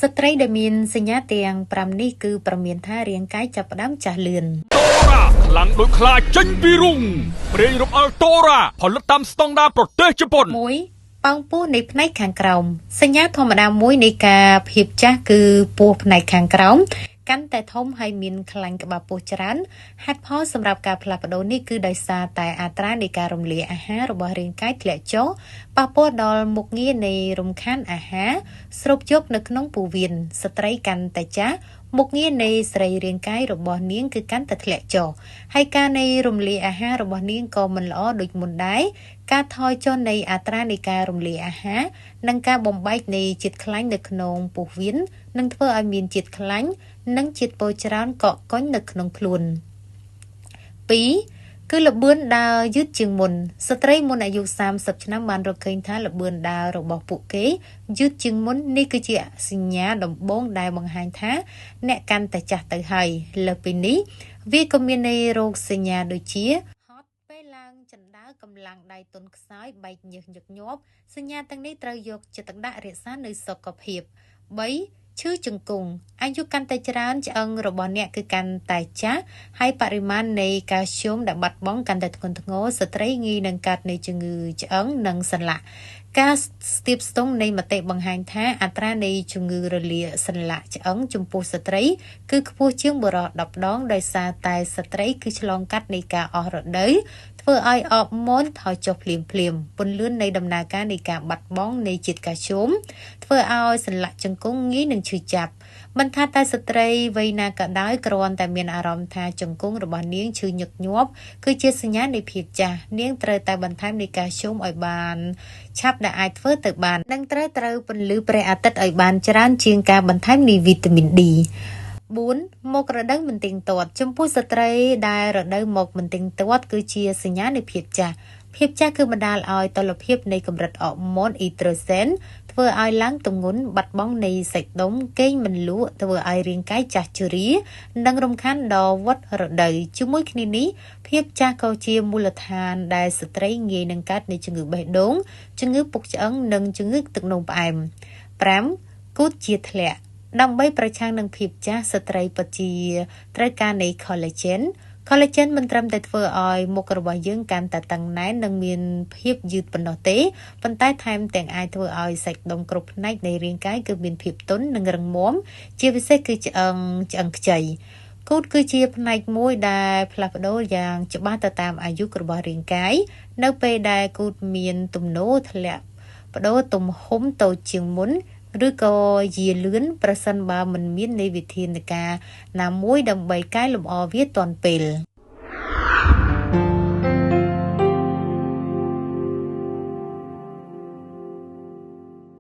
ស្ត្រីដែលមានសញ្ញាទាំង5នេះគឺប្រមានថារាងកាយចាប់ផ្ដើមចាស់លឿនតូរ៉ាខ្លាំងដូចខ្លាចេញពីរុងប្រេងរំអិលតូរ៉ាផលិតតាមស្តង់ដារប្រទេសជប៉ុន1ប៉ោងពោះនៃផ្នែកខាងក្រោមសញ្ញាធម្មតាមួយនៃការភាពចាស់គឺពោះផ្នែកខាងក្រោមកាន់តែធំហើយមានខ្លាញ់ក្បាលពោះច្រើនហេតុផលសម្រាប់ការផ្លាស់ប្ដូរនេះគឺដោយសារតែអត្រានៃការរំលាយអាហាររបស់រាងកាយធ្លាក់ចុះប៉ះពាល់ដល់មុខងារនៃរំខានអាហារស្រូបយកនៅក្នុងពោះវៀនស្ត្រីកាន់តែចាស់មុខងារនៃសរីរាង្គកាយរបស់នាងគឺកាន់តែធ្លាក់ចុះហើយការនៃរំលាយអាហាររបស់នាងក៏មិនល្អដូចមុនដែរការថយចុះនៃអត្រានៃការរំលាយអាហារនិងការបំបែកនៃជាតិខ្លាញ់នៅក្នុងពោះវៀននឹងធ្វើឲ្យមានជាតិខ្លាញ់និងជាតិពុលច្រើនកកកុញនៅក្នុងខ្លួន2គឺល្បឿនដើរយឺតជាងមុនស្ត្រីមុនអាយុ30ឆ្នាំបានរកឃើញថាល្បឿនដើររបស់ពួកគេយឺតជាងមុននេះគឺជាសញ្ញាដំបូងដែលបង្ហាញថាអ្នកកាន់តែចាស់ទៅហើយលើពីនេះវាក៏មាននៃរោគសញ្ញាដូចជាហត់ពេលឡើងជណ្ដើរកម្លាំងដៃទន់ខ្សោយបែកញើសញឹកញាប់សញ្ញាទាំងនេះត្រូវយកចិត្តទុកដាក់រក្សានៅសុខភាព3ឈឺជង្គង់អាយុកាន់តែច្រើនឆ្អឹងរបស់អ្នកគឺកាន់តែចាស់ហើយបរិមាណនៃកាល់ស្យូមដែលបាត់បង់កាន់តែធ្ងន់ធ្ងរស្ត្រីងាយនឹងកើតនៃជំងឺឆ្អឹងនិងសន្លាក់ការស្ទាបស្ទង់នៃមតិបង្ហាញថាអត្រានៃជំងឺរលាកសន្លាក់ឆ្អឹងចំពោះស្ត្រីគឺខ្ពស់ជាងបុរស10ដងដោយសារតែស្ត្រីគឺឆ្លងកាត់នៃការអស់រដូវធ្វើឲ្យអបម៉ូនថយចុះភ្លាមពន្លឿននៃដំណើរការនៃការបាត់បង់នៃជាតិកាល់ស្យូមធ្វើឲ្យសន្លាក់ជង្គង់ងាយនឹងឈឺចាប់មិនថាតែស្ត្រីវ័យណាក៏ដោយគ្រាន់តែមានអារម្មណ៍ថាជង្គង់របស់នាងឈឺញឹកញាប់គឺជាសញ្ញានៃភាពចាស់នាងត្រូវតែបន្ថែមនៃកាល់ស្យូមឲ្យបានឆាប់ដែលអាចធ្វើទៅបាននិងត្រូវពន្លឺព្រះអាទិត្យឲ្យបានច្រើនជាងការបន្ថែមនៃវីតាមីន D 4មករដូវមិនទៀងទាត់ចំពោះស្ត្រីដែលរដូវមកមិនទៀងទាត់គឺជាសញ្ញានៃភាពចាស់គឺបណ្ដាលឲ្យតុល្យភាពនៃកម្រិតអរម៉ូនអ៊ីដ្រូសែនធ្វើឲ្យឡើងទម្ងន់បាត់បង់នៃសាច់ដុំគេងមិនលក់ធ្វើឲ្យរាងកាយចាស់ជរានិងរំខានដល់វដ្តរដូវជាមួយគ្នានេះភាពចាស់ក៏ជាមូលដ្ឋានដែលស្ត្រីងាយនឹងកើតនៃជំងឺបេះដូងជំងឺពុកឆ្អឹងនិងជំងឺទឹកនោមផ្អែម5គូតជាធ្លាក់ដើម្បីប្រឆាំងនឹងភាពចាស់ស្ត្រីពិតជាត្រូវការនៃ collagen មិនត្រឹមតែធ្វើឲ្យមុខរបស់យើងកាន់តែតឹងណែននិងមានភាពយឺតប៉ុណ្ណោះទេប៉ុន្តែថែមទាំងអាចធ្វើឲ្យសាច់ដុំគ្រប់ផ្នែកនៃរាងកាយគឺមានភាពទន់និងរឹងមាំជាពិសេសគឺឆ្អឹងខ្ចីគូតគឺជាផ្នែកមួយដែលផ្លាស់ប្ដូរយ៉ាងច្បាស់ទៅតាមអាយុរបស់រាងកាយនៅពេលដែលគូតមានទំនោរធ្លាក់ប្ដូរទំហំតូចជាងមុនឬក៏យាលឿនប្រសិនបើមិនមាននៃវិធានការណាមួយដើម្បីកែលម្អវាទាន់ពេល